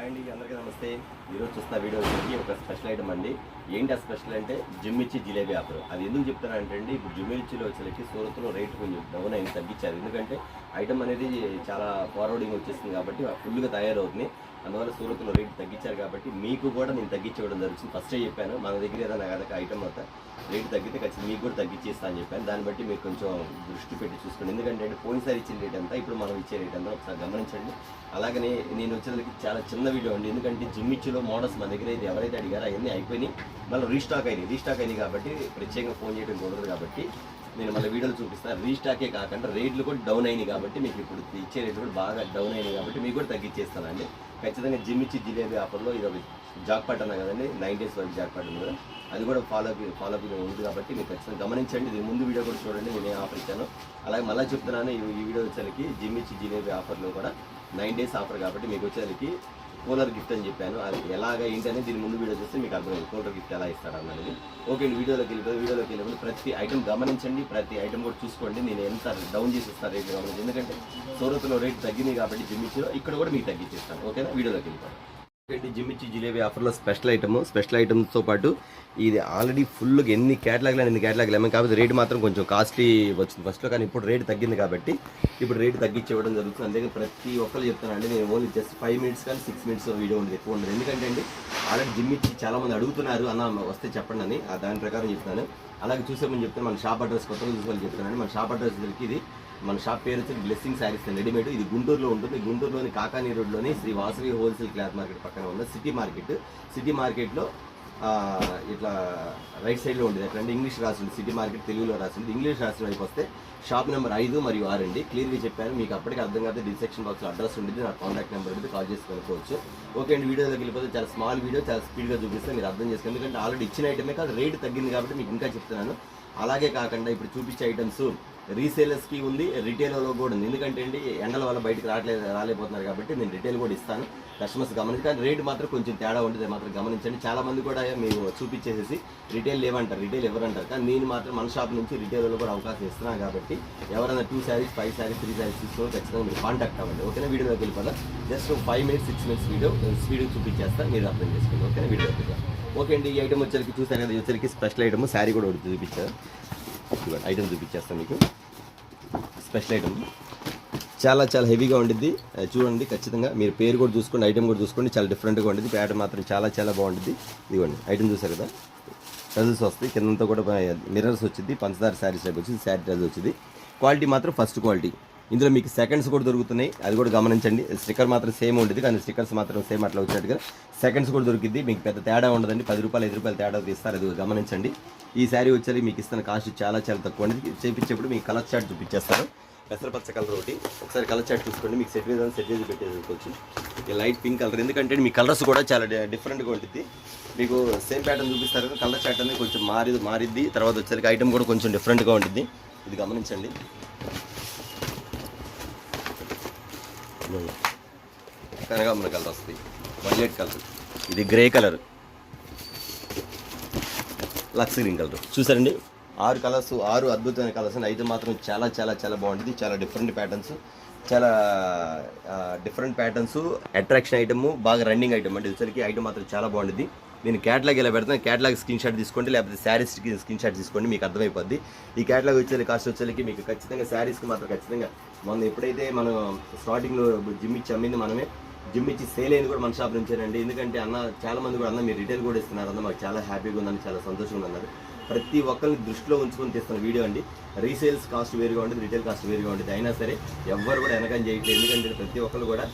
Hi అండి, అందరికీ నమస్తే. ఈరోజు చూస్తున్న వీడియో వచ్చి ఒక స్పెషల్ ఐటమ్ అండి. ఏంటి ఆ స్పెషల్ అంటే జిమ్మిర్చి జిలేబీ ఆఫర్. అది ఎందుకు చెప్తానంటే అండి, ఇప్పుడు జిమ్మిర్చిలో వచ్చేసరికి సూరత్లో రేట్ కొంచెం డౌన్ అయింది, తగ్గించారు. ఎందుకంటే ఐటమ్ అనేది చాలా ఫార్వర్డింగ్ వచ్చేస్తుంది కాబట్టి ఫుల్గా తయారవుతుంది. అందువల్ల సూరత్లో రేట్ తగ్గించారు కాబట్టి మీకు కూడా నేను తగ్గించడం జరుగుతుంది. ఫస్టే చెప్పాను, మన దగ్గర ఏదైనా కనుక ఐటమ్ అంతా రేటు తగ్గితే ఖచ్చితంగా మీకు కూడా తగ్గించేస్తా అని చెప్పాను. దాన్ని బట్టి మీరు కొంచెం దృష్టి పెట్టి చూసుకోండి. ఎందుకంటే పోయినసారి ఇచ్చిన రేట్ అంతా ఇప్పుడు మనం ఇచ్చే రేట్ అంతా ఒకసారి గమనించండి. అలాగనే నేను వచ్చేసరికి చాలా చిన్న వీడియో అండి, ఎందుకంటే జిమ్మిర్చిలో మోడల్స్ మన దగ్గర అయితే ఎవరైతే అడిగారో అవన్నీ అయిపోయినాయి, మళ్ళీ రీస్టాక్ అయినాయి కాబట్టి ప్రత్యేకంగా ఫోన్ చేయడం కుదరదు. కాబట్టి నేను మళ్ళీ వీడియోలు చూపిస్తాను. రీస్టాకే కాకుండా రేట్లు కూడా డౌన్ అయినాయి కాబట్టి మీకు ఇప్పుడు ఇచ్చే రేట్లు కూడా బాగా డౌన్ అయినాయి కాబట్టి మీకు కూడా తగ్గించేస్తానండి. ఖచ్చితంగా జిమ్మిర్చి జిలేబీ ఆఫర్లో ఇది ఒక జాక్పాట్ అన్నా కదండి, 9 days వరకు జాక్పాట్ ఉంది కదా, అది కూడా ఫాలో ఉంది కాబట్టి మీరు ఖచ్చితంగా గమనించండి. ఇది ముందు వీడియో కూడా చూడండి, నేను ఏ ఆఫర్ ఇచ్చాను. అలాగే మళ్ళీ చెప్తున్నాను, ఈ వీడియో వచ్చేసరికి జిమ్మిర్చి జిలేబీ ఆఫర్లో కూడా 9 days ఆఫర్ కాబట్టి మీకు వచ్చేసరికి కూలర్ గిఫ్ట్ అని చెప్పాను. అది ఎలాగ ఏంటనే దీని ముందు వీడియో చూస్తే మీకు అర్థమైంది కూలర్ గిఫ్ట్ ఎలా ఇస్తాడు అన్నది. ఓకే అండి, వీడియోలోకి వెళ్ళిపోయి ప్రతి ఐటమ్ గమనించండి, ప్రతి ఐటమ్ కూడా చూసుకోండి. నేను ఎంత డౌన్ చేసి ఇస్తాను రేట్లు గమనించి, ఎందుకంటే సూరత్లో రేట్ తగ్గింది కాబట్టి జిమ్మిర్చిలో ఇక్కడ కూడా మీకు తగ్గించేస్తాను. ఓకేనా, వీడియోలోకి వెళ్ళిపోతాను. ఓకే, జిమ్మిర్చి జిలేబీ ఆఫర్లో స్పెషల్ ఐటమ్స్తో పాటు ఇది ఆల్రెడీ ఫుల్గా ఎన్ని క్యాటలాగ్లు ఏమో, కాబట్టి రేటు మాత్రం కొంచెం కాస్ట్లీ వచ్చింది ఫస్ట్లో, కానీ ఇప్పుడు రేటు తగ్గింది కాబట్టి ఇప్పుడు రేటు తగ్గించి ఇవ్వడం జరుగుతుంది. అందుకే ప్రతి ఒక్కరు చెప్తానండి, నేను ఓన్లీ జస్ట్ 5 minutes కానీ 6 minutes వీడియో ఉండదు, ఎక్కువ ఉండదు. ఎందుకంటే అండి ఆల్రెడీ జిమ్మిర్చి చాలామంది అడుగుతున్నారు, అన్న వస్తే చెప్పండి అని, దాని ప్రకారం చెప్తాను. అలాగే చూసామని చెప్తాను. మన షాప్ అడ్రస్ కొత్తగా చూసుకోవాలని చెప్తానండి. మన షాప్ అడ్రస్ ఇది, మన షాప్ పేరు వచ్చి బ్లెస్సింగ్ శారీస్ రెడీమేడ్. ఇది గుంటూరులో ఉంటుంది. గుంటూరులోని కాకానీ రోడ్లోని Sri Vasavi wholesale cloth market పక్కన ఉన్న సిటీ మార్కెట్లో ఇట్లా రైట్ సైడ్లో ఉండేది. అక్కడ ఇంగ్లీష్ రాసింది, సిటీ మార్కెట్ తెలుగులో రాసింది. ఇంగ్లీష్ రాసిన వైపు వస్తే షాప్ నెంబర్ 5 మరియు 6 అండి. క్లియర్గా చెప్పాను, మీకు అప్పటికి అర్థం కాదు. డిస్క్రిప్షన్ బాక్స్లో అడ్రస్ ఉండేది, నా కాంటాక్ట్ నెంబర్ ఉంటుంది, కాల్ చేసి కనుక్కోవచ్చు. ఓకే అండి, వీడియోలోకి వెళ్ళిపోతే చాలా స్మాల్ వీడియో, చాలా స్పీడ్గా చూపిస్తే మీరు అర్థం చేసుకోండి. ఎందుకంటే ఆల్రెడీ ఇచ్చిన ఐటమే కాదు, రేటు తగ్గింది కాబట్టి మీకు ఇంకా చెప్తున్నాను. అలాగే కాకుండా ఇప్పుడు చూపించే ఐటమ్స్ రీసేలర్స్కి ఉంది, రిటైల్లో కూడా ఉంది. ఎందుకంటే అండి ఎండల వల్ల బయటకు రాలేకపోతున్నారు కాబట్టి నేను రిటైల్ కూడా ఇస్తాను. కస్టమర్స్ గమనించి, కానీ రేటు మాత్రం కొంచెం తేడా ఉంటుంది, మాత్రం గమనించండి. చాలామంది కూడా మీరు చూపించేసేసి రిటైల్ లేవంటారు, రిటైల్ ఎవరంటారు, కానీ నేను మాత్రం మన షాప్ నుంచి రిటైల్లో కూడా అవకాశం ఇస్తున్నాను. కాబట్టి ఎవరైనా 2 sarees 5 sarees 3 sarees తీసుకోవాలి, ఖచ్చితంగా మీరు కాంటాక్ట్ అవ్వండి. ఓకేనా, వీడియోలోకి వెళ్ళిపోదా జస్ట్ 5 minutes 6 minutes వీడియో స్పీడ్గా చూపించేస్తాను, మీరు అర్థం చేసుకోండి. ఓకేనా, వీడియోకి వెళ్ళిపోదా. ఓకే అండి, ఈ ఐటమ్ వచ్చరికి చూసాను కదా, వచ్చరికి స్పెషల్ ఐటమ్ శారీ కూడా ఒకటి చూపించారు. ఐటమ్ చూపించేస్తాను మీకు. స్పెషల్ ఐటమ్ చాలా హెవీగా ఉండిద్ది, చూడండి. ఖచ్చితంగా మీరు పేరు కూడా చూసుకోండి, ఐటమ్ కూడా చూసుకోండి. చాలా డిఫరెంట్గా ఉంటుంది, ప్యాటర్న్ మాత్రం చాలా బాగుంటుంది. ఇదిగోండి ఐటమ్ చూసారు కదా, టజల్స్ వస్తాయి, కిందంతా కూడా మిర్రర్స్ వచ్చింది, పంచదార శారీస్ టైప్ వచ్చింది, శారీ టజల్ వచ్చింది. క్వాలిటీ మాత్రం ఫస్ట్ క్వాలిటీ. ఇందులో మీకు సెకండ్స్ కూడా దొరుకుతున్నాయి, అది కూడా గమనించండి. స్టిక్కర్ మాత్రం సేమ్ ఉంటుంది, కానీ స్టిక్కర్స్ మాత్రం సేమ్ అట్లా వచ్చినట్టుగా సెకండ్స్ కూడా దొరికింది. మీకు పెద్ద తేడా ఉండదండి, 10 రూపాయలు 5 రూపాయలు తేడా తీస్తారు, అది గమనించండి. ఈ శారీ వచ్చేది మీకు ఇస్తున్న కాస్ట్ చాలా తక్కువ అండి. చేపించేప్పుడు మీకు కలర్ చార్ట్ చూపించేస్తారు. పెసరపచ్చ కలర్ ఒకటి, ఒకసారి కలర్ చార్ట్ చూసుకోండి. మీకు సెట్ చేసి పెట్టేసుకోవచ్చు. ఈ లైట్ పింక్ కలర్, ఎందుకంటే మీ కలర్స్ కూడా చాలా డిఫరెంట్గా ఉంటుంది. మీకు సేమ్ ప్యాటర్న్ చూపిస్తారు కదా, కలర్ చార్ట్ అనేది కొంచెం మారిద్ది. తర్వాత వచ్చేసరికి ఐటమ్ కూడా కొంచెం డిఫరెంట్గా ఉంటుంది, ఇది గమనించండి. కనకాంబర కలర్ వస్తుంది, వైలెట్ కలర్, ఇది గ్రే కలర్, లక్స్ గ్రీన్ కలర్. చూసారండి 6 కలర్స్, 6 అద్భుతమైన కలర్స్ అండి. అయితే మాత్రం చాలా బాగుంటుంది. చాలా డిఫరెంట్ ప్యాటర్న్స్, అట్రాక్షన్ ఐటమ్, బాగా రన్నింగ్ ఐటమ్ అంటే వచ్చరికి ఐటమ్ మాత్రం చాలా బాగుంటుంది. నేను క్యాటలాగ్ ఇలా పెడతాను, క్యాటలాగ్ స్క్రీన్ షాట్ తీసుకోండి, లేకపోతే శారీస్కి స్క్రీన్ షాట్ తీసుకోండి, మీకు అర్థమైపోద్ది. ఈ క్యాటలాగ్ వచ్చేది కాస్ట్ వచ్చేసరికి మీకు ఖచ్చితంగా శారీస్కి మాత్రం ఖచ్చితంగా మనం ఎప్పుడైతే మనం స్టార్టింగ్లో జిమ్మిర్చి అమ్మింది మనమే, జిమ్మిర్చి సేల్ అయింది కూడా మన షాప్ నుంచేనండి. ఎందుకంటే చాలామంది కూడా మీరు రిటైల్ కూడా ఇస్తున్నారు, మాకు చాలా హ్యాపీగా ఉందని, చాలా సంతోషంగా ఉందన్నారు. ప్రతి ఒక్కరిని దృష్టిలో ఉంచుకొని తీస్తున్న వీడియో అండి. రీసేల్స్ కాస్ట్ వేరుగా ఉంటుంది, రిటైల్ కాస్ట్ వేరుగా ఉంటుంది. అయినా సరే ఎవ్వరు కూడా వెనకని చేయట్లేదు, ఎందుకంటే ప్రతి ఒక్కరు కూడా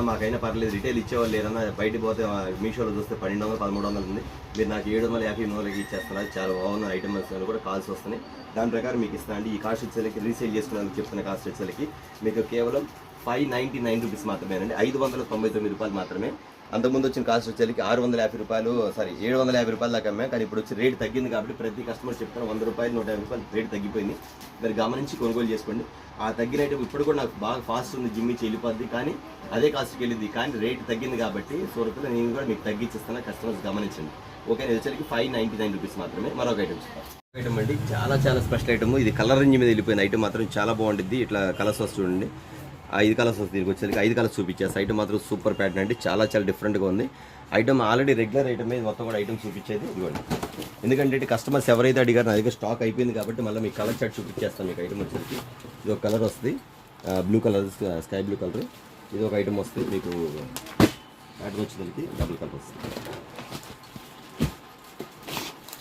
మాకైనా పర్లేదు, రిటైల్ ఇచ్చేవాళ్ళు లేరన్నా. బయటకు పోతే మీషోలో చూస్తే 1200 1300 ఉంది, మీరు నాకు 750 ఇచ్చేస్తున్నారు, చాలా బాగున్న ఐటమ్స్ కూడా కాల్స్ వస్తున్నాయి. దాని ప్రకారం మీకు ఇస్తానండి. ఈ కాస్ట్ వచ్చేసరికి రీసేల్ చేసుకున్నాను చెప్తున్న కాస్ట్ వచ్చేసరికి మీకు కేవలం 599 రూపీస్ మాత్రమేనండి, 599 రూపాయలు మాత్రమే. అంతకుముందు వచ్చిన కాస్ట్ వచ్చేసరికి 650 రూపాయలు, 750 రూపాయలు దాకా అమ్మాయి. కానీ ఇప్పుడు వచ్చి రేట్ తగ్గింది కాబట్టి ప్రతి కస్టమర్ చెప్తాను 100 రూపాయలు 150 రూపాయలు రేట్ తగ్గిపోయింది. మీరు గమనించి కొనుగోలు చేసుకోండి. ఆ తగ్గిన ఐటమ్ ఇప్పుడు కూడా నాకు బాగా ఫాస్ట్ ఉంది, జిమ్మిర్చి వెళ్ళిపోద్ది, కానీ అదే కాస్ట్కి వెళ్ళింది. కానీ రేట్ తగ్గింది కాబట్టి సూరత్లో నేను కూడా మీకు తగ్గించేస్తాను, కస్టమర్స్ గమనించండి. ఓకే, వచ్చేసరికి 599 రూపీస్ మాత్రమే. మరొక ఐటమ్ అండి, చాలా స్పెషల్ ఐటమ్. ఇది కలర్ రేంజ్ మీద వెళ్ళిపోయిన ఐటమ్ మాత్రం చాలా బాగుంటుంది. ఇట్లా కలర్స్ వస్తూ చూడండి, 5 కలర్స్ వస్తుంది. దీనికి వచ్చేసరికి 5 కలర్స్ చూపించేసి ఐటమ్ మాత్రం సూపర్ ప్యాటర్న్ అండి, చాలా చాలా డిఫరెంట్గా ఉంది. ఐటమ్ ఆల్రెడీ రెగ్యులర్ ఐటమ్ మీద మొత్తం కూడా ఐటమ్ చూపించేది ఇదిగోండి. ఎందుకంటే కస్టమర్స్ ఎవరైతే అడిగారో నా దగ్గర స్టాక్ అయిపోయింది కాబట్టి మళ్ళీ మీకు కలర్ చార్ట్ చూపించేస్తాను. మీకు ఐటమ్ వచ్చేసరికి ఇది ఒక కలర్ వస్తుంది, blue colour, sky blue colour. ఇది ఒక ఐటమ్ వస్తుంది మీకు ప్యాటర్న్ వచ్చేసరికి డబుల్ కలర్ వస్తుంది,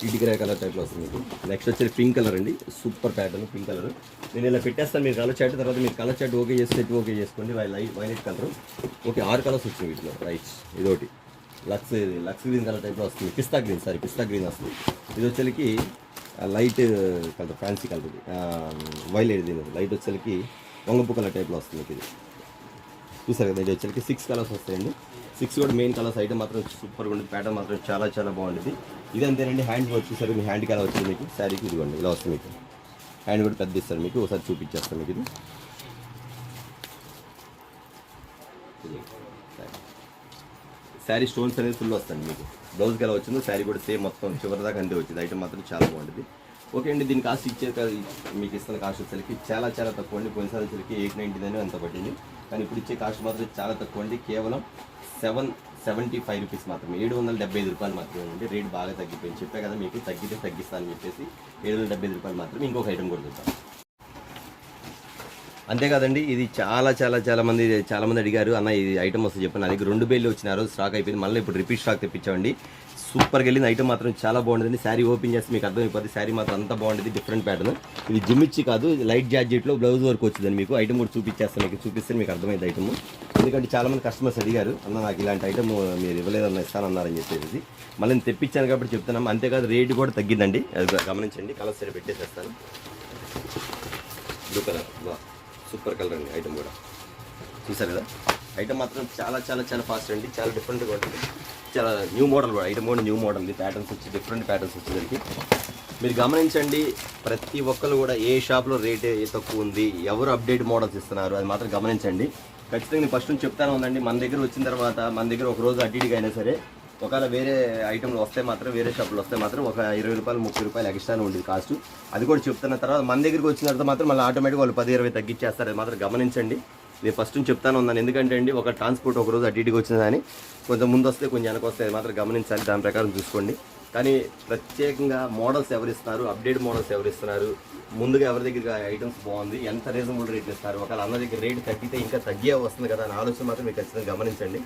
ఇటుకరాయ కలర్ టైప్లో వస్తుంది మీకు. నెక్స్ట్ వచ్చేసి పింక్ కలర్ అండి, సూపర్ ప్యాటర్న్ పింక్ కలర్. నేను ఇలా పెట్టేస్తాను మీరు కలర్ చార్ట్, తర్వాత మీరు కలర్ చార్ట్ ఓకే చేసి సెట్ ఓకే చేసుకోండి. వైలెట్ కలర్ ఓకే, 6 కలర్స్ వచ్చినాయి వీటిలో. రైట్, ఇదొకటి లక్స్ గ్రీన్ కలర్ టైప్లో వస్తుంది, పిస్తా గ్రీన్ వస్తుంది. ఇది వచ్చేసరికి లైట్ కలర్, ఫ్యాన్సీ కలర్. ఇది వైలెట్, దీని లైట్ వచ్చేసరికి వంగపు కలర్ టైప్లో వస్తుంది. ఇది చూసారు కదా, ఇది వచ్చేసరికి 6 కలర్స్ వస్తాయండి. 6 కూడా మెయిన్ కలర్స్. ఐటమ్ మాత్రం సూపర్గా ఉంటుంది, ప్యాటర్న్ మాత్రం చాలా చాలా బాగుంటుంది. ఇది అంతేనండి. హ్యాండ్ వర్క్ చూసారు, మీ హ్యాండ్కి ఎలా వచ్చింది మీకు శారీకి, ఇదిగోండి ఇలా వస్తుంది మీకు. హ్యాండ్ కూడా పెద్ద ఇస్తారు మీకు, ఒకసారి చూపించేస్తాను మీకు. ఇది శారీ స్టోన్స్ అనేది ఫుల్ వస్తుంది మీకు. బ్లౌజ్కి ఎలా వచ్చిందో శారీ కూడా సేమ్ మొత్తం చివరి దాకా అంతే వచ్చింది. ఐటమ్ మాత్రం చాలా బాగుంటుంది. ఓకే అండి, దీని కాస్ట్ మీకు ఇస్తున్న కాస్ట్ వచ్చేసరికి చాలా చాలా తక్కువ అండి. కొన్నిసార్లు వచ్చేసరికి 899 అంత పట్టింది, కానీ ఇప్పుడు ఇచ్చే కాస్ట్ మాత్రం చాలా తక్కువ అండి. కేవలం 775 రూపీస్ మాత్రమే, 775 రూపాయలు మాత్రమే అండి. రేట్ బాగా తగ్గిపోయింది. చెప్పే కదా మీకు, తగ్గితే తగ్గిస్తానని చెప్పేసి 775 రూపాయలు మాత్రమే. ఇంకొక ఐటమ్ కూడా చూద్దాం. అంతేకాదండి, ఇది చాలా మంది అడిగారు, అన్న ఇది ఐటమ్ వస్తుంది చెప్పండి. నా దగ్గర 2 బేళ్ళు వచ్చిన రోజు స్టాక్ అయిపోయింది, మళ్ళీ ఇప్పుడు రిపీట్ స్టాక్ తెప్పించామండి. సూపర్గా వెళ్ళింది. ఐటమ్ మాత్రం చాలా బాగుంటుంది. శారీ ఓపెన్ చేస్తే మీకు అర్థమైపోతుంది, శారీ మాత్రం అంతా బాగుంటుంది. Different pattern. ఇది జిమ్మిచ్చి కాదు, లైట్ జార్జెట్లో బ్లౌజ్ వర్క్ వచ్చిందని మీకు ఐటమ్ కూడా చూపించేస్తాను. మీకు చూపిస్తే మీకు అర్థమైంది ఐటమ్. ఎందుకంటే చాలామంది కస్టమర్స్ అడిగారు, అన్న నాకు ఇలాంటి ఐటమ్ మీరు ఇవ్వలేదన్న ఇస్తానన్నారని చెప్పేసి మళ్ళీ నేను తెప్పించాను కాబట్టి చెప్తున్నాము. అంతేకాదు రేట్ కూడా తగ్గిందండి, అది గమనించండి. కలర్ సైడ్ పెట్టేసేస్తాను. బ్లూ కలర్ సూపర్ కలర్ అండి. ఐటమ్ కూడా చూసారు కదా, ఐటమ్ మాత్రం చాలా ఫాస్ట్ అండి, చాలా డిఫరెంట్గా ఉంటుంది. చాలా న్యూ మోడల్ కూడా, ఐటమ్ కూడా న్యూ మోడల్. ప్యాటర్న్స్ వచ్చి డిఫరెంట్ ప్యాటర్న్స్ వచ్చేసరికి మీరు గమనించండి. ప్రతి ఒక్కరు కూడా ఏ షాప్లో రేట్ ఏ తక్కువ ఉంది, ఎవరు అప్డేట్ మోడల్స్ ఇస్తున్నారు అది మాత్రం గమనించండి. ఖచ్చితంగా నేను ఫస్ట్ నుంచి చెప్తాను ఉందండి. మన దగ్గర వచ్చిన తర్వాత మన దగ్గర ఒక రోజు అడ్డీడిగా అయినా సరే, ఒకవేళ వేరే ఐటమ్లు వస్తే మాత్రం, వేరే షాపులు వస్తే మాత్రం ఒక 20 రూపాయలు 30 రూపాయలు ఎక్స్ట్రానే ఉంటుంది కాస్ట్. అది కూడా చెప్తున్న తర్వాత మన దగ్గరికి వచ్చిన తర్వాత మాత్రం మళ్ళీ ఆటోమేటిక్గా వాళ్ళు 10-20 తగ్గించేస్తారు. అది మాత్రం గమనించండి. నేను ఫస్ట్ నుంచి చెప్తాను ఉన్నాను. ఎందుకంటే అండి, ఒక ట్రాన్స్పోర్ట్ ఒక రోజు అడ్డీడిగా వచ్చిన కానీ కొంచెం ముందు వస్తే కొంచెం వెనక వస్తే అది మాత్రం గమనించాలి. దాని ప్రకారం చూసుకోండి. కానీ ప్రత్యేకంగా మోడల్స్ ఎవరు ఇస్తున్నారు, అప్డేట్ మోడల్స్ ఎవరు ఇస్తున్నారు, ముందుగా ఎవరి దగ్గర ఐటమ్స్ బాగుంది, ఎంత రీజనబుల్ రేట్లు ఇస్తారు, ఒకవేళ అన్న దగ్గర రేట్ తగ్గితే ఇంకా తగ్గే వస్తుంది కదా అని ఆలోచన మాత్రం మీకు ఖచ్చితంగా గమనించండి.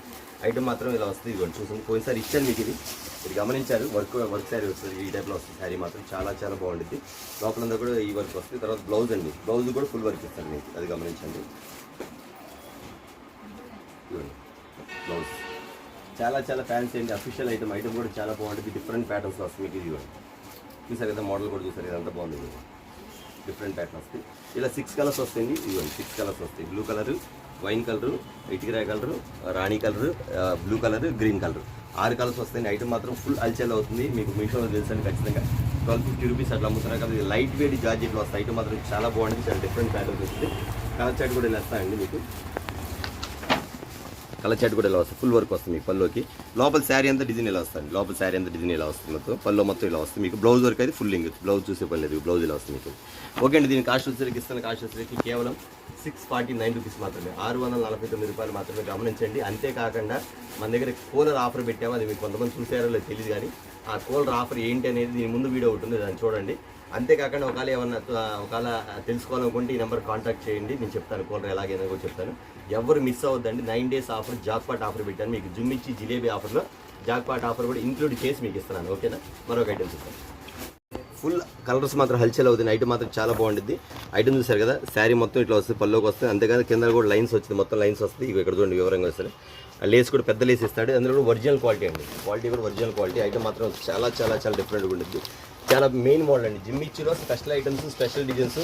ఐటమ్ మాత్రం ఇలా వస్తుంది. ఇవ్వండి చూసింది, పోయినసారి ఇచ్చాను మీకు. ఇది గమనించారు. వర్క్ శారీ వస్తుంది, ఈ టైప్లో వస్తుంది. శారీ మాత్రం చాలా బాగుంటుంది. లోపలంతా కూడా ఈ వర్క్ వస్తుంది. తర్వాత బ్లౌజ్ అండి, బ్లౌజ్ కూడా ఫుల్ వర్క్ ఇస్తాను మీకు, అది గమనించండి. బ్లౌజ్ చాలా ఫ్యాన్సీ అండి, అఫీషియల్ ఐటమ్ కూడా చాలా బాగుంటుంది. డిఫరెంట్ ప్యాటర్న్స్ వస్తుంది మీకు. ఇది కూడా చూసారు కదా, మోడల్ కూడా చూసారు కదా, అంత బాగుంది. డిఫరెంట్ ప్యాటర్న్ వస్తాయి. ఇలా 6 కలర్స్ వస్తాయండి. ఇవ్వండి 6 కలర్స్ వస్తాయి. బ్లూ కలరు, వైన్ కలరు, ఇటుకరాయ కలరు, రాణి colour, blue colour, green colour, 6 colours వస్తాయండి. ఐటమ్ మాత్రం ఫుల్ అల్చల్ అవుతుంది. మీకు మీషోలో తెలుసండి ఖచ్చితంగా 1250 రూపీస్ అట్లా అమ్ముతున్నారు కదా. లైట్ వెయిట్ జార్జెట్లో వస్తాయి. ఐటమ్ మాత్రం చాలా బాగుంటుంది, చాలా డిఫరెంట్ ప్యాటర్న్స్ వస్తుంది. కలర్ చాట్ కూడా ఇలా వస్తాయండి మీకు. కలర్ చాట్ కూడా ఇలా వస్తుంది, ఫుల్ వర్క్ వస్తుంది మీకు పల్లోకి. లోపల శారీ అంతా డిజైన్ ఇలా వస్తుంది. లోపల శారీ అంతా డిజైన్ ఇలా వస్తుంది. మొత్తం పల్లో మొత్తం ఇలా వస్తుంది మీకు. బ్లౌజ్ వర్క్ అయితే ఫుల్ లింగ్, బ్లౌజ్ చూసే పని లేదు, బ్లౌజ్ ఇలా వస్తుంది మీకు. ఓకే అండి, దీని కాస్ట్ వచ్చేసరికి ఇస్తున్న కాస్ట్ వచ్చేసరికి కేవలం 649 రూపీస్ మాత్రమే, 649 రూపాయలు మాత్రమే. గమనించండి. అంతేకాకుండా మన దగ్గర కూలర్ ఆఫర్ పెట్టాము, అది మీకు కొంతమంది చూసారో లేదు తెలియదు, కానీ ఆ కూలర్ ఆఫర్ ఏంటి అనేది దీని ముందు వీడియో ఉంటుంది, దాన్ని చూడండి. అంతేకాకుండా ఒకవేళ తెలుసుకోవాలనుకుంటే ఈ నెంబర్ కాంటాక్ట్ చేయండి, నేను చెప్తాను కూలర్ ఎలాగైనా కూడా చెప్తాను. ఎవరు మిస్ అవ్వద్దండి. 9 days ఆఫర్, జాక్పాట్ ఆఫర్ పెట్టాను మీకు. జిమ్మిచ్చి జిలేబీ ఆఫర్లో జాక్పాట్ ఆఫర్ కూడా ఇంక్లూడ్ చేసి మీకు ఇస్తున్నాను. ఓకేనా, మరొక ఐటమ్ చూస్తాను. ఫుల్ కలర్స్ మాత్రం హల్చల్ అవుతుంది. ఐటమ్ మాత్రం చాలా బాగుంటుంది. ఐటమ్ చూసారు కదా, శారీ మొత్తం ఇట్లా వస్తుంది, పల్లోకి వస్తుంది. అంతేకాదు కింద కూడా లైన్స్ వచ్చింది, మొత్తం లైన్స్ వస్తుంది. ఇవి ఇక్కడ చూడండి వివరంగా వస్తుంది. లేస్ కూడా పెద్ద లేస్ ఇస్తాడు, అందులో కూడా ఒరిజినల్ క్వాలిటీ అండి. క్వాలిటీ కూడా ఒరిజినల్ క్వాలిటీ. ఐటమ్ మాత్రం చాలా డిఫరెంట్గా ఉంటుంది. చాలా మెయిన్ మోడల్ అండి. జిమ్మిచ్చిలో స్పెషల్ ఐటమ్స్, స్పెషల్ డిజైన్స్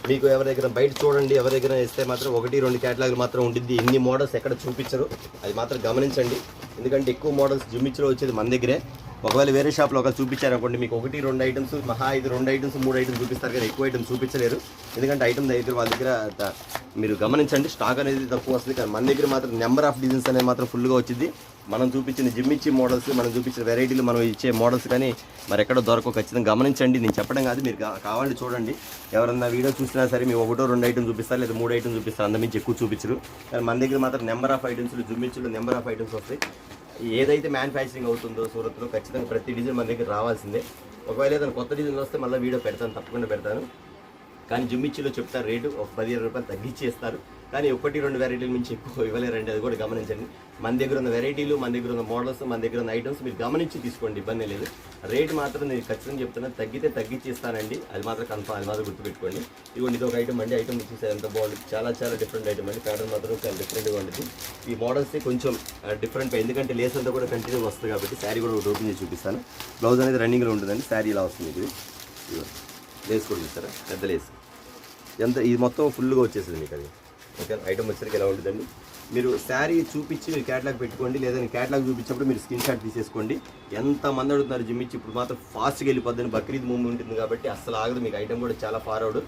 మీకు ఎవరి దగ్గర బయట చూడండి, ఎవరి దగ్గర ఇస్తే మాత్రం 1-2 క్యాటలాగ్ మాత్రం ఉంటుంది. ఇన్ని మోడల్స్ ఎక్కడ చూపించరు, అది మాత్రం గమనించండి. ఎందుకంటే ఎక్కువ మోడల్స్ జిమ్మిచ్చిలో వచ్చేది మన దగ్గరే. ఒకవేళ వేరే షాప్లో ఒక చూపించారనుకోండి, మీకు 1-2 ఐటమ్స్, మహా 2 ఐటమ్స్ 3 ఐటమ్స్ చూపిస్తారు కదా, ఎక్కువ ఐటమ్స్ చూపించలేరు. ఎందుకంటే ఐటమ్ దగ్గర వాళ్ళ దగ్గర మీరు గమనించండి, స్టాక్ అనేది తక్కువ వస్తుంది. కానీ మన దగ్గర మాత్రం నెంబర్ ఆఫ్ డిజైన్స్ అనేది మాత్రం ఫుల్గా వచ్చింది. మనం చూపించిన జిమ్మిచ్చి మోడల్స్, మనం చూపించిన వెరైటీలు, మనం ఇచ్చే మోడల్స్ కానీ మరి ఎక్కడో దొరకవు. ఖచ్చితంగా గమనించండి. నేను చెప్పడం కాదు, మీరు కావాలంటే చూడండి. ఎవరన్నా వీడియో చూసినా సరే మేము 1-2 ఐటమ్స్ చూపిస్తారు, లేదా 3 ఐటమ్స్ చూపిస్తారు, అంతమించి ఎక్కువ చూపించరు. కానీ మన దగ్గర మాత్రం నెంబర్ ఆఫ్ ఐటమ్స్, జిమ్మిచ్చులు నెంబర్ ఆఫ్ ఐటమ్స్ వస్తాయి. ఏదైతే మ్యానుఫ్యాక్చరింగ్ అవుతుందో సూరత్లో ఖచ్చితంగా ప్రతి డిజైన్ మన దగ్గర రావాల్సిందే. ఒకవేళ ఏదైనా కొత్త డిజైన్ వస్తే మళ్ళీ వీడియో పెడతాను, తప్పకుండా పెడతాను. కానీ జిమ్మిచ్చిలో చెప్తారు రేటు ఒక 15 రూపాయలు తగ్గించి ఇస్తారు. కానీ 1-2 వెరైటీల నుంచి ఎక్కువ ఇవ్వలేరండి, అది కూడా గమనించండి. మన దగ్గర ఉన్న వెరైటీలు, మన దగ్గర ఉన్న మోడల్స్, మన దగ్గర ఉన్న ఐటమ్స్ మీరు గమనించి తీసుకోండి, ఇబ్బంది లేదు. రేట్ మాత్రం నేను ఖచ్చితంగా చెప్తున్నాను, తగ్గితే తగ్గించి ఇస్తానండి, అది మాత్రం కన్ఫర్మ్, అది మాత్రం గుర్తుపెట్టుకోండి. ఇదిగోండి ఇది ఒక ఐటమ్ అండి, ఐటమ్ చూసేది ఎంత బాగుంది, చాలా చాలా డిఫరెంట్ ఐటమ్ అండి. ప్యాటర్న్ మాత్రం చాలా డిఫరెంట్గా ఉంటుంది. ఈ మోడల్స్ కొంచెం డిఫరెంట్, ఎందుకంటే లేస్ అంతా కూడా కంటిన్యూ వస్తుంది కాబట్టి. శారీ కూడా ఒకటి ఓపెన్ చేసి చూపిస్తాను. బ్లౌజ్ అనేది రన్నింగ్లో ఉంటుందండి. శారీ ఇలా వస్తుంది. ఇది లేస్ కూడా చూస్తారా, పెద్ద లేస్ ఎంత, ఇది మొత్తం ఫుల్గా వచ్చేసింది మీకు. అది ఓకే, ఐటమ్ వచ్చేసరికి ఎలా ఉంటుందండి. మీరు శారీ చూపించి మీరు క్యాటలాగ్ పెట్టుకోండి, లేదా క్యాటలాగ్ చూపించినప్పుడు మీరు స్క్రీన్ షాట్ తీసేసుకోండి. ఎంతమంది అడుగుతున్నారు జిమ్మిచ్చి, ఇప్పుడు మాత్రం ఫాస్ట్గా వెళ్ళిపోద్దని బక్రీద్ మూమెంట్ ఉంటుంది కాబట్టి అసలు ఆగదు. మీకు ఐటమ్ కూడా చాలా ఫార్వర్డ్.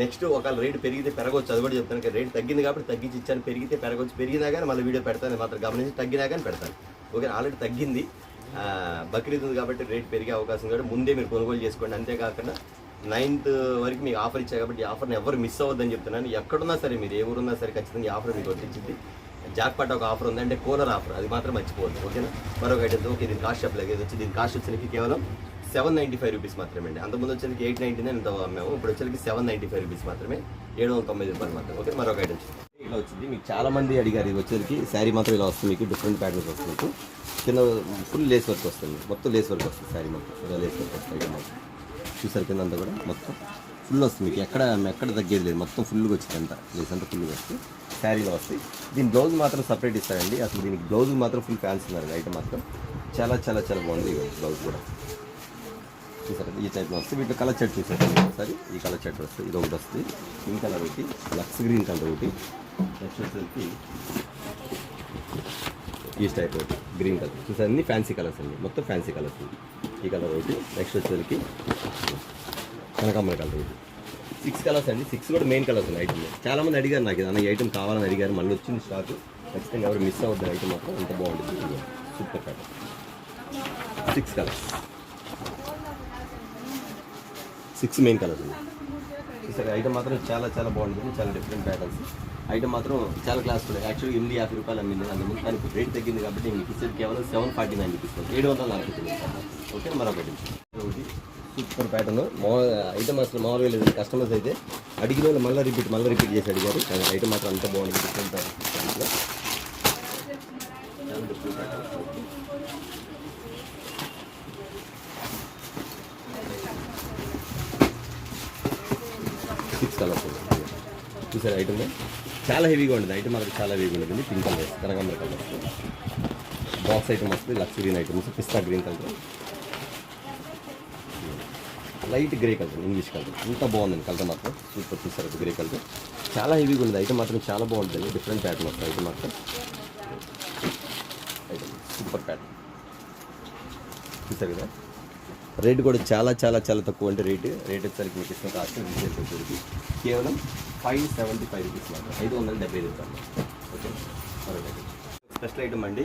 నెక్స్ట్ ఒకవేళ రేట్ పెరిగితే పెరగవచ్చు, అది కూడా చెప్తాను. రేట్ తగ్గింది కాబట్టి తగ్గించి ఇచ్చాను, పెరిగితే పెరగవచ్చు. పెరిగినా కానీ మళ్ళీ వీడియో పెడతాను, మాత్రం గమనించి తగ్గినా కానీ పెడతాను. ఓకే, ఆల్రెడీ తగ్గింది, బక్రీద్ ఉంది కాబట్టి రేట్ పెరిగే అవకాశం కూడా ముందే మీరు కొనుగోలు చేసుకోండి. అంతేకాకుండా 9th వరకు మీకు ఆఫర్ ఇచ్చాయి కాబట్టి ఈ ఆఫర్ని ఎవరు మిస్ అవ్వద్దని చెప్తున్నాను. ఎక్కడున్నా సరే, మీరు ఏ ఊరున్నా సరే ఖచ్చితంగా ఈ ఆఫర్ మీకు వచ్చింది. జాక్పాట్ ఒక ఆఫర్ ఉంది, అంటే కూలర్ ఆఫర్, అది మాత్రం మర్చిపోవద్దు. ఓకేనా, మరొక ఐటమ్. ఓకే, దీని కాస్ట్ చెప్పలేదు, ఇది వచ్చి దీని కాస్ట్ వచ్చేసరికి కేవలం 795 రూపీస్ మాత్రమే అండి. అంతకుముందు వచ్చేసరికి 899 ఎంత అమ్మాము, ఇప్పుడు వచ్చేసరికి 795 రూపీస్ మాత్రమే, 790 రూపాయలు మాత్రం. ఓకే, మరొక ఐటమ్ ఇలా వచ్చింది. మీకు చాలా మంది అడిగారు, ఇది వచ్చేసరికి శారీ మాత్రం ఇలా వస్తుంది. మీకు డిఫరెంట్ ప్యాటర్న్స్ వస్తుంది. మీకు కింద ఫుల్ లేస్ వర్క్ వస్తుంది, మొత్తం లేస్ వర్క్ వస్తుంది. శారీ మొత్తం ఇలా లేస్ వర్క్ వస్తుంది. మొత్తం చూసారు, కింద అంతా కూడా మొత్తం ఫుల్ వస్తుంది. మీకు ఎక్కడ తగ్గేది లేదు, మొత్తం ఫుల్గా వచ్చింది. అంతా లేస్ అంతా ఫుల్గా వస్తుంది. శారీలో వస్తాయి. దీని బ్లౌజ్ మాత్రం సపరేట్ ఇస్తారండి. అసలు దీనికి బ్లౌజ్ మాత్రం ఫుల్ ఫ్యాన్స్ ఉన్నారు. ఐటమ్ మాత్రం చాలా చాలా చాలా బాగుంది. బ్లౌజ్ కూడా చూసారు, ఈ టైప్లో వస్తుంది. వీటిలో కలర్ షర్ట్ చూసారు ఒకసారి. ఈ కలర్ షర్ట్ వస్తుంది, ఇది ఒకటి వస్తుంది, పింక్ కలర్ ఒకటి, లక్స్ గ్రీన్ కలర్ ఒకటి, నెక్స్ట్ వచ్చేసరికి ఈ టైప్ ఒకటి గ్రీన్ కలర్ చూసారు. అన్ని ఫ్యాన్సీ కలర్స్ అండి, మొత్తం ఫ్యాన్సీ కలర్స్. ఈ కలర్ ఒకటి, నెక్స్ట్ వచ్చేసరికి కనకాంబర కలర్ ఒకటి. 6 కలర్స్ అండి. 6 కూడా మెయిన్ కలర్స్ ఉన్నాయి ఐటమ్. చాలామంది అడిగారు నాకు, అన్న ఈ ఐటమ్ కావాలని అడిగారు. మళ్ళీ వచ్చింది స్టాక్, ఖచ్చితంగా ఎవరు మిస్ అవ్వద్దు. ఐటమ్ మాత్రం ఎంత బాగుంటుంది, super pattern. 6 colours, 6 main colours అండి. చూసారు, ఐటమ్ మాత్రం చాలా చాలా బాగుంటుంది. చాలా డిఫరెంట్ ప్యాటర్న్స్. ఐటమ్ మాత్రం చాలా క్లాస్ కూడా. యాక్చువల్గా 850 రూపాయలు అమ్మింది అంతకుముందు, కానీ ఇప్పుడు రేట్ తగ్గింది కాబట్టి మీకు ఇచ్చేది కేవలం 749 రూపీస్, 749. ఓకే, మరొకటి ఒకటి సూపర్ ప్యాటర్న్. ఐటమ్ అసలు మామూలుగా లేదు. కస్టమర్స్ అయితే అడిగిన వాళ్ళు మళ్ళీ రిపీట్ చేసి అడిగారు. ఐటమ్ మాత్రం అంత బాగుంది. డిఫరెంట్ ప్యాటర్న్, చాలా డిఫరెంట్ ప్యాటర్న్. 6 కలర్స్ చూసారు. ఐటమ్ చాలా హెవీగా ఉంటుంది. ఐటమ్ మాత్రం చాలా హెవీగా ఉంటుంది. పింక్ కలర్, కనకాంబర కలర్, బాక్స్ ఐటమ్ వస్తుంది. లక్స్ గ్రీన్ ఐటమ్స్, పిస్తా green colour, light grey colour, English colour. అంతా బాగుందండి కలర్ మాత్రం సూపర్. చూసారు, గ్రే కలర్ చాలా హెవీగా ఉంది. ఐటమ్ మాత్రం చాలా బాగుంటుంది. డిఫరెంట్ ప్యాటర్న్ వస్తుంది. ఐటమ్ మాత్రం ఐటమ్ సూపర్ ప్యాటర్న్ చూసారు కదా. రేటు కూడా చాలా చాలా చాలా తక్కువ. అంటే రేట్ వచ్చేసరికి మీకు ఇస్తున్న కాస్ట్ రీసేల్ వచ్చేసరికి కేవలం 575 రూపీస్ మాత్రం, 570 రూపాయలు. ఓకే, స్పెషల్ ఐటమ్ అండి,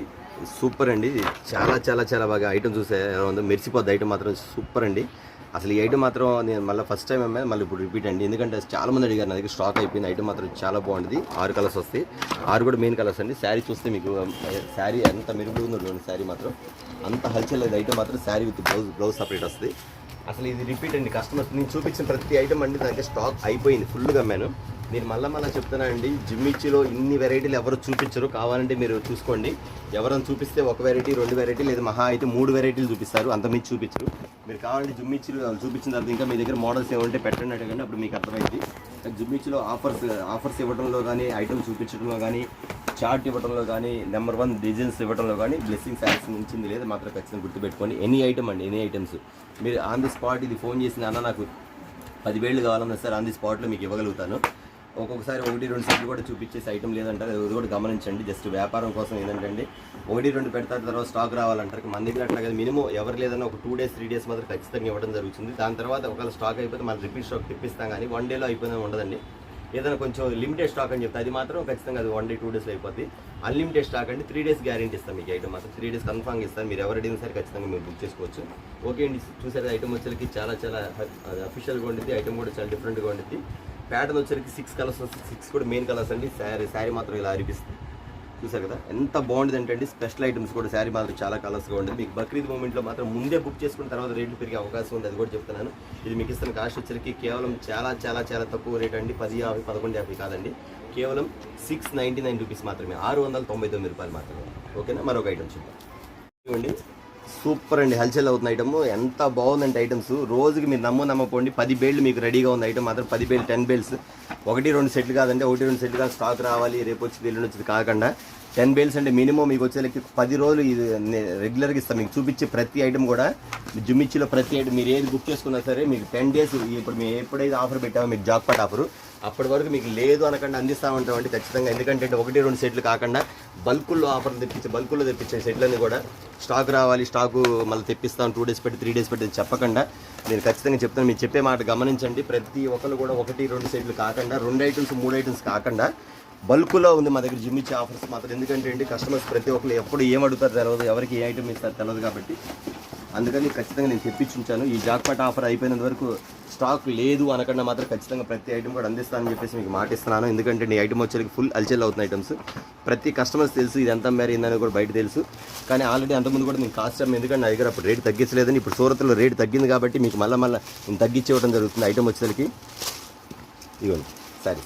సూపర్ అండి. చాలా చాలా చాలా బాగా ఐటమ్ చూసే ఎలా ఉందో, మెరిసిపోద్ది. ఐటమ్ మాత్రం సూపర్ అండి. అసలు ఈ ఐటమ్ మాత్రం నేను మళ్ళీ ఫస్ట్ టైం అమ్మాయి, మళ్ళీ ఇప్పుడు రిపీట్ అండి. ఎందుకంటే చాలామంది అడిగారు, నా దగ్గర స్టాక్ అయిపోయింది. ఐటమ్ మాత్రం చాలా బాగుంటుంది. 6 కలర్స్ వస్తాయి, 6 కూడా మెయిన్ కలర్స్ అండి. శారీ చూస్తే మీకు శారీ ఎంత మెరుగుగా ఉందో, శారీ మాత్రం అంత హల్చల్ లేదు. ఐటమ్ మాత్రం శారీ విత్ బ్లౌజ్ సపరేట్ వస్తుంది. అసలు ఇది రిపీట్ అండి. కస్టమర్స్ నేను చూపించిన ప్రతి ఐటమ్ అండి నా దగ్గర స్టాక్ అయిపోయింది, ఫుల్గా అమ్మాను. నేను మళ్ళీ చెప్తున్నానండి, జిమ్మిచ్చిలో ఇన్ని వెరైటీలు ఎవరు చూపించరు. కావాలంటే మీరు చూసుకోండి. ఎవరైనా చూపిస్తే 1 వెరైటీ 2 వెరైటీ, లేదా మహా అయితే 3 వెరైటీలు చూపిస్తారు, అంత మీరు చూపించరు. మీరు కావాలంటే జిమ్మిచ్చిలో చూపించిన తర్వాత ఇంకా మీ దగ్గర మోడల్స్ ఏమంటే పెట్టండి అడగండి, అప్పుడు మీకు అర్థమైంది. జిమ్మిచ్చిలో ఆఫర్స్ ఇవ్వడంలో కానీ, ఐటమ్ చూపించడంలో కానీ, చార్ట్ ఇవ్వడంలో కానీ, నెంబర్ 1 డిజైన్స్ ఇవ్వడంలో కానీ బ్లెస్సింగ్ శారీస్ మించింది లేదు మాత్రం. ఖచ్చితంగా గుర్తుపెట్టుకోండి. ఎనీ ఐటమ్ అండి, ఎనీ ఐటమ్స్ మీరు ఆన్ ది స్పాట్ ఇది ఫోన్ చేసిన, అన్న నాకు 10,000 కావాలన్నా సరే ఆన్ ది స్పాట్లో మీకు ఇవ్వగలుగుతాను. ఒక్కొక్కసారి 1-2 సెట్లు కూడా చూపించేసి ఐటమ్ లేదంటారు, అది కూడా గమనించండి. జస్ట్ వ్యాపారం కోసం ఏంటంటే 1-2 పెడతారు, తర్వాత స్టాక్ రావాలంటారు. మన దగ్గర అట్లా కదా, మినిమం ఎవరు లేదన్నా ఒక 2 days 3 days మాత్రం ఖచ్చితంగా ఇవ్వడం జరుగుతుంది. దాని తర్వాత ఒకవేళ స్టాక్ అయిపోతే మనం రిపీట్ స్టాక్ తెప్పిస్తాం, కానీ 1 dayలో అయిపోయినా ఉండదండి. ఏదైనా కొంచెం లిమిటెడ్ స్టాక్ అని చెప్తే అది మాత్రం ఖచ్చితంగా అది 1 day 2 daysలో అయిపోద్ది. అన్లిమిటెడ్ స్టాక్ అంటే 3 days గ్యారెంటీ ఇస్తాం మీకు. ఐటమ్ మాత్రం 3 days కన్ఫర్మ్గా ఇస్తాను. మీరు ఎవరు అడిగినా సరే ఖచ్చితంగా మీరు బుక్ చేసుకోవచ్చు. ఓకే అండి, చూసారు ఐటమ్ వచ్చేసరికి చాలా అఫీషియల్గా ఉండిద్ది. ఐటమ్ కూడా చాలా డిఫరెంట్గా ఉండిద్ది. ప్యాటర్న్ వచ్చేసరికి 6 కలర్స్ వస్తుంది. 6 కూడా మెయిన్ కలర్స్ అండి. శారీ మాత్రం ఇలా అనిపిస్తుంది, చూసారు కదా ఎంత బాగుంటుంది అంటే అండి. స్పెషల్ ఐటమ్స్ కూడా శారీ మాత్రం చాలా కలర్స్గా ఉంటుంది. మీకు బక్రీద్ మూమెంట్లో మాత్రం ముందే బుక్ చేసుకున్న తర్వాత రేట్లు పెరిగే అవకాశం ఉంది, అది కూడా చెప్తున్నాను. ఇది మీకు ఇస్తున్న కాస్ట్ వచ్చేసరికి కేవలం చాలా తక్కువ రేట్ అండి. 10.50 11.50 కాదండి, కేవలం 699 రూపీస్ మాత్రమే, 699 రూపాయలు మాత్రమే. ఓకేనా, మరొక ఐటమ్ చూద్దాం. ఇవ్వండి, సూపర్ అండి, హల్చల్ అవుతున్న ఐటమ్. ఎంత బాగుందంటే ఐటమ్స్ రోజుకి మీరు నమ్మపోండి 10 బేళ్ళు మీకు రెడీగా ఉంది. ఐటమ్ మాత్రం 10 బేళ్ళు 10 బేల్స్, 1-2 సెట్లు కాదండి, 1-2 సెట్లు కాదు, స్టాక్ రావాలి రేపు వచ్చి ఎల్లుండి వచ్చేది కాకుండా 10 బేల్స్ అంటే మినిమం మీకు వచ్చేసరికి 10 రోజులు ఇది రెగ్యులర్గా ఇస్తాం. మీకు చూపించే ప్రతి ఐటమ్ కూడా జుమ్మిచ్చిలో ప్రతి ఐటమ్ మీరు ఏది బుక్ చేసుకున్నా సరే మీకు 10 days, ఇప్పుడు మేము ఎప్పుడైతే ఆఫర్ పెట్టామో మీకు జాక్పాట్ ఆఫర్, అప్పటి వరకు మీకు లేదు అనకుండా అందిస్తామంటామండి ఖచ్చితంగా. ఎందుకంటే 1-2 సెట్లు కాకుండా బల్కుల్లో ఆఫర్లు బల్కుల్లో తెప్పించే సెట్లన్నీ కూడా స్టాక్ రావాలి, స్టాకు మళ్ళీ తెప్పిస్తాం 2 days పెట్టి 3 days పెట్టి చెప్పకుండా నేను ఖచ్చితంగా చెప్తాను. మీరు చెప్పే మాట గమనించండి. ప్రతి ఒక్కరు కూడా 1-2 సెట్లు కాకుండా 2 items 3 items కాకుండా బల్క్లో ఉంది మా దగ్గర జిమ్ ఇచ్చే ఆఫర్స్ మాత్రం. ఎందుకంటే ఏంటి, కస్టమర్స్ ప్రతి ఒక్కరు ఎప్పుడు ఏం అడుగుతారు తెలియదు, ఎవరికి ఏ ఐటమ్ ఇస్తారు తెలియదు, కాబట్టి అందుకని ఖచ్చితంగా నేను తెప్పించుంచాను. ఈ జాక్పాట్ ఆఫర్ అయిపోయినంత వరకు స్టాక్ లేదు అనకుండా మాత్రం ఖచ్చితంగా ప్రతి ఐటమ్ కూడా అందిస్తానని చెప్పేసి మీకు మాట ఇస్తున్నాను. ఎందుకంటే ఈ ఐటమ్ వచ్చేసరికి ఫుల్ అల్చెల్ అవుతున్న ఐటమ్స్. ప్రతి కస్టమర్స్ తెలుసు ఇది ఎంత మేరైందని కూడా బయట తెలుసు, కానీ ఆల్రెడీ అంతకుముందు కూడా నేను కాస్ట్ ఎందుకంటే నా దగ్గర అప్పుడు రేటు తగ్గించలేదని, ఇప్పుడు సూరత్లో రేటు తగ్గింది కాబట్టి మీకు మళ్ళీ నేను తగ్గించేయడం జరుగుతుంది. ఐటమ్ వచ్చేసరికి ఇవ్వండి సరే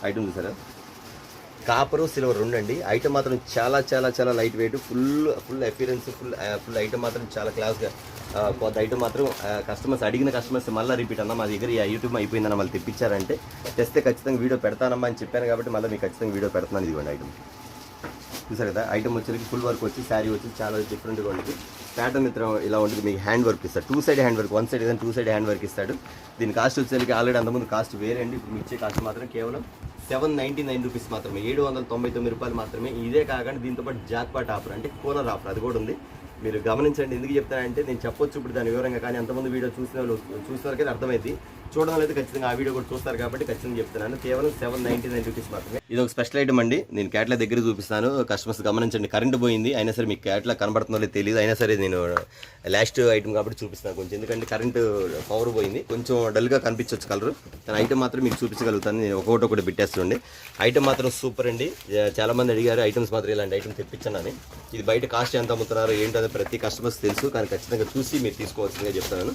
ఐటమ్ చూసారా, కాపరు సిల్వర్ ఉండండి. ఐటమ్ మాత్రం చాలా light weight, full appearance, full item మాత్రం చాలా క్లాస్గా కొత్త ఐటమ్ మాత్రం. కస్టమర్స్ అడిగిన కస్టమర్స్ మళ్ళీ రిపీట్ అన్నా మా దగ్గర ఈ ఐటమ్ అయిపోయిందన్న మళ్ళీ తెప్పించారంటే తెస్తే ఖచ్చితంగా వీడియో పెడతానమ్మా అని చెప్పాను, కాబట్టి మళ్ళీ మీకు ఖచ్చితంగా వీడియో పెడతాను. ఇదిగోండి ఐటమ్ చూసారు కదా. ఐటమ్ వచ్చేసరికి ఫుల్ వర్క్ వచ్చి శారీ వచ్చి చాలా డిఫరెంట్గా ఉంటుంది. ప్యాటర్న్ మిత్రం ఇలా ఉంటుంది. మీకు హ్యాండ్ వర్క్ ఇస్తాడు, 2 side హ్యాండ్ వర్క్, 1 side ఏదైనా 2 side హ్యాండ్ వర్క్ ఇస్తాడు. దీని కాస్ట్ వచ్చేసరికి ఆల్రెడీ అంతకుముందు కాస్ట్ వేరే అండి. ఇప్పుడు ఇచ్చే కాస్ట్ మాత్రం కేవలం 799 రూపీస్ మాత్రమే, 799 రూపాయలు మాత్రమే. ఇదే కాకుండా దీంతో పాటు జాక్పాట్ ఆఫర్ అంటే కోనర్ ఆఫర్ అది కూడా ఉంది. మీరు గమనించండి. ఎందుకు చెప్తానంటే నేను చెప్పొచ్చు ఇప్పుడు దాని వివరంగా, కానీ అంతమంది వీడియో చూసిన వరకైతే అర్థమైంది. చూడడం అయితే ఖచ్చితంగా ఆ వీడియో కూడా చూస్తారు కాబట్టి ఖచ్చితంగా చెప్తున్నాను. కేవలం 799 రూపీస్ మాత్రమే. ఇది ఒక స్పెషల్ ఐటమ్ అండి. నేను క్యాట్లా దగ్గర చూపిస్తాను, కస్టమర్స్ గమనించండి. కరెంట్ పోయింది అయినా సరే మీకు క్యాట్లా కనబడుతుందో లేదు తెలియదు, అయినా సరే నేను లాస్ట్ ఐటమ్ కాబట్టి చూపిస్తాను కొంచెం. ఎందుకంటే కరెంట్ పవర్ పోయింది, కొంచెం డల్గా కనిపించవచ్చు కలర్. కానీ ఐటమ్ మాత్రం మీకు చూపించగలుగుతాను. నేను ఒకటి పెట్టేస్తుండే. ఐటమ్ మాత్రం సూపర్ అండి. చాలామంది అడిగారు ఐటమ్స్ మాత్రం ఇలాంటి ఐటమ్ తెప్పించానని. ఇది బయట కాస్ట్ ఎంత అమ్ముతున్నారు ఏంటో ప్రతి కస్టమర్స్ తెలుసు, కానీ ఖచ్చితంగా చూసి మీరు తీసుకోవాల్సిందిగా చెప్తాను.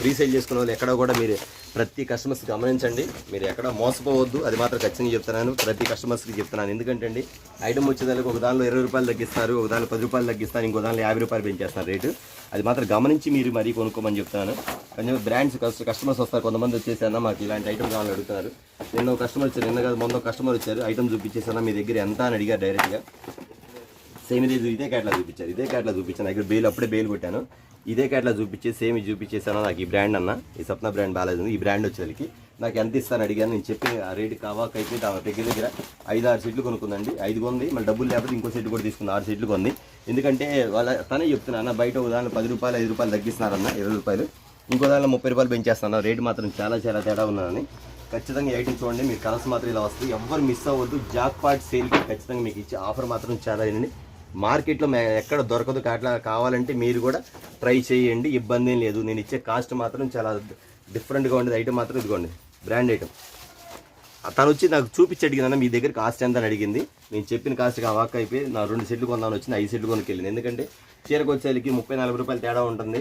రీసేల్ చేసుకునే వాళ్ళు ఎక్కడ కూడా మీరు ప్రతి కస్టమర్స్ గమనించండి, మీరు ఎక్కడ మోసపోవద్దు, అది మాత్రం ఖచ్చితంగా చెప్తున్నాను. ప్రతి కస్టమర్స్కి చెప్తున్నాను. ఎందుకంటే అండి ఐటమ్ వచ్చేదానికి ఒక దానిలో 20 రూపాయలు తగ్గిస్తారు, ఒక దానిలో 10 రూపాయలు తగ్గిస్తారు, ఇంకో దానిలో 50 రూపాయలు పెంచేస్తారు రేటు. అది మాత్రం గమనించి మీరు మరీ కొనుక్కోమని చెప్తున్నాను. కొంచెం బ్రాండ్స్ కస్టమర్స్ వస్తారు, కొంతమంది వచ్చేసానా మాకు ఇలాంటి ఐటమ్ కావాలని అడుగుతున్నారు. నిన్న ఒక కస్టమర్ వచ్చారు, నిన్న కాదు మొన్న కస్టమర్ వచ్చారు, ఐటమ్ చూపించేసానా మీ దగ్గర ఎంత అని అడిగారు డైరెక్ట్గా. సేమ్ ఇదే క్యాట్లా చూపించారు, ఇదే క్యాట్లా చూపించాను. దగ్గర బేల్ అప్పుడే బేల్ కొట్టాను, ఇదే క్యాట్లా చూపించి సేమ్ ఇది చూపించేసాను. నాకు ఈ బ్రాండ్ అన్న, ఈ సప్న బ్రాండ్ బాగాలేదు, ఈ బ్రాండ్ వచ్చేసరికి నాకు ఎంత ఇస్తాను అడిగాను. నేను చెప్పి ఆ రేటు కావాకైతే దగ్గర 5-6 సెట్లు కొనుక్కుందండి. 5 కొంది, మళ్ళీ డబ్బులు లేకపోతే ఇంకో సెట్ కూడా తీసుకుంది, 6 సెట్లు కొంది. ఎందుకంటే తనే చెప్తున్నా అన్న బయట ఒక దానిలో 10 రూపాయలు 5 రూపాయలు తగ్గిస్తున్నారన్న, 20 రూపాయలు, ఇంకో దానిలో 30 రూపాయలు పెంచేస్తున్నా. రేటు మాత్రం చాలా తేడా ఉన్నదని. ఖచ్చితంగా ఐటమ్ చూడండి, మీరు కలర్స్ మాత్రం ఇలా వస్తుంది, ఎవ్వరు మిస్ అవ్వద్దు. జాక్పాట్ సేల్కి ఖచ్చితంగా మీకు ఇచ్చే ఆఫర్ మాత్రం చాలా ఏంటండి, మార్కెట్లో ఎక్కడ దొరకదు. అట్లా కావాలంటే మీరు కూడా ట్రై చేయండి, ఇబ్బంది ఏం లేదు. నేను ఇచ్చే కాస్ట్ మాత్రం చాలా డిఫరెంట్గా ఉండేది. ఐటమ్ మాత్రం ఇదిగోండి బ్రాండ్ ఐటమ్. తను వచ్చి నాకు చూపించి అడిగినా మీ దగ్గర కాస్ట్ ఎంత అని అడిగింది. నేను చెప్పిన కాస్ట్కి అవాక్ అయిపోయి నా 2 సెట్లు కొందామని వచ్చింది, 5 సెట్లు కొనుక్కెళ్ళింది. ఎందుకంటే చీరకు వచ్చేసరికి 30-40 రూపాయలు తేడా ఉంటుంది.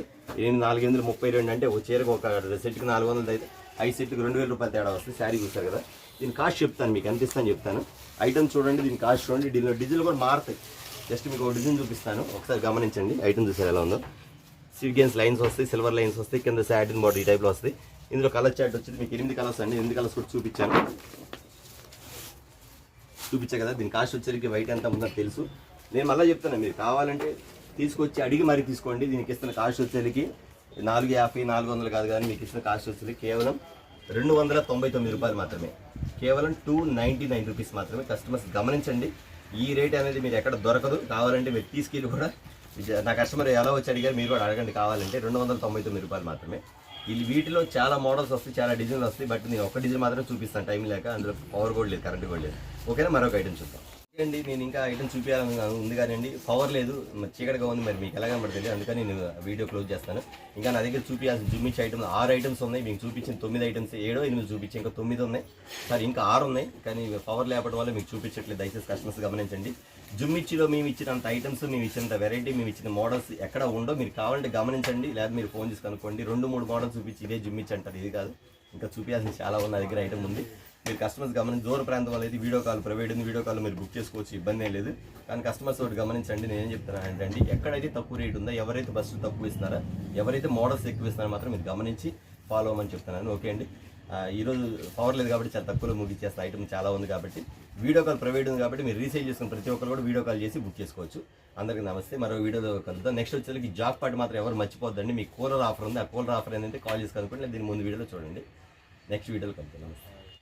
432 అంటే ఒక చీరకు ఒక సెట్కి 400 అయితే 5 సెట్లకు 2000 రూపాయలు తేడా వస్తుంది. శారీ చూస్తారు కదా, దీని కాస్ట్ చెప్తాను మీకు ఎంత ఇస్తాను చెప్తాను. ఐటమ్ చూడండి, దీని కాస్ట్ చూడండి, డిజైన్లు కూడా మారుతాయి. జస్ట్ మీకు ఒక డిజైన్ చూపిస్తాను, ఒకసారి గమనించండి. ఐటమ్ చూసారు ఎలా ఉందో, సీక్వెన్స్ లైన్స్ వస్తాయి, సిల్వర్ లైన్స్ వస్తాయి, కింద సాటిన్ బాడీ ఈ టైప్లో వస్తాయి. ఇందులో కలర్ చార్ట్ వచ్చింది మీకు 8 కలర్స్ అండి, 8 కలర్స్ కూడా చూపించాను కదా. దీని కాస్ట్ వచ్చేసరికి వైట్ ఎంత ఉందో తెలుసు. నేను మళ్ళీ చెప్తాను, మీరు కావాలంటే తీసుకొచ్చి అడిగి మరీ తీసుకోండి. దీనికి ఇస్తున్న కాస్ట్ వచ్చేసరికి 450 400 కాదు, కానీ మీకు ఇస్తున్న కాస్ట్ వచ్చేసరికి కేవలం 299 రూపాయలు మాత్రమే, కేవలం 299 రూపీస్ మాత్రమే. కస్టమర్స్ గమనించండి, ఈ రేట్ అనేది మీరు ఎక్కడ దొరకదు. కావాలంటే మీరు తీసుకెళ్ళి కూడా నా కస్టమర్ ఎలా వచ్చి అడిగారు మీరు కూడా అడగండి. కావాలంటే 299 రూపాయలు మాత్రమే. వీటిలో చాలా మోడల్స్ వస్తాయి, చాలా డిజైన్లు వస్తాయి. బట్ నేను ఒక డిజైన్ మాత్రం చూపిస్తాను, టైం లేక. అందులో పవర్ కూడా లేదు, కరెంట్ కూడా లేదు. ఓకేనా, మరొక ఐటమ్ చూద్దాం. అండి నేను ఇంకా ఐటమ్ చూపించాలని ఉంది కానీ అండి పవర్ లేదు, చీకటిగా ఉంది. మరి మీకు ఎలా కనబడుతుంది, అందుకని నేను వీడియో క్లోజ్ చేస్తాను. ఇంకా నా దగ్గర చూపించాల్సిన జుమ్మిచ్చి ఐటమ్ 6 ఐటమ్స్ ఉన్నాయి. మీకు చూపించిన 9 ఐటమ్స్, 7, 8 చూపించి ఇంకా 9 ఉన్నాయి. సార్ ఇంకా 6 ఉన్నాయి, కానీ పవర్ లేపడం వల్ల మీకు చూపించట్లేదు. దయచేసి కస్టమర్స్ గమనించండి. జుమ్మిచ్చిలో మేము ఇచ్చినంత ఐటమ్స్, మేము ఇచ్చినంత వెరైటీ, మేము ఇచ్చిన మోడల్స్ ఎక్కడ ఉండో మీరు కావాలంటే గమనించండి. లేదా మీరు ఫోన్ చేసి కనుక్కోండి. 2-3 మోడల్స్ చూపించి ఇదే జుమ్మిచ్చి అంటారు, ఇది కాదు. ఇంకా చూపించాల్సిన చాలా ఉన్న దగ్గర ఐటమ్ ఉంది. మీరు కస్టమర్స్ గమనించి, దూర ప్రాంతం వల్ల అయితే వీడియో కాల్ ప్రైవేట్ ఉంది, వీడియో కాల్ మీరు బుక్ చేసుకోవచ్చు, ఇబ్బంది ఏం లేదు. కానీ కస్టమర్స్ ఒకటి గమనించండి. నేను ఏం చెప్తాను అంటే ఎక్కడైతే తక్కువ రేట్ ఉందో, ఎవరైతే బస్సు తక్కువ ఇస్తున్నారో, ఎవరైతే మోడల్స్ ఎక్కువ ఇస్తున్నారో మాత్రం మీరు గమనించి ఫాలో అవ్వమని చెప్తున్నాను. ఓకే అండి, ఈరోజు పవర్ లేదు కాబట్టి చాలా తక్కువలో ముగిచ్చేస్తాను. ఐటమ్ చాలా ఉంది కాబట్టి, వీడియో కాల్ ప్రైవేట్ ఉంది కాబట్టి మీరు రీసేల్ చేసుకుని ప్రతి ఒక్కరు కూడా వీడియో కాల్ చేసి బుక్ చేసుకోవచ్చు. అందరికీ నమస్తే, మరో వీడియోలో కలుద్దాం. నెక్స్ట్ వచ్చేసరికి జాక్ పార్ట్ మాత్రం ఎవరు మర్చిపోద్దండి. మీకు కూలర్ ఆఫర్ ఉంది, ఆ కూలర్ ఆఫర్ ఏంటంటే కాల్ చేసి కనుక్కోండి, దీని ముందు వీడియోలో చూడండి. నెక్స్ట్ వీడియోలో కలుద్దాం. నమస్తే.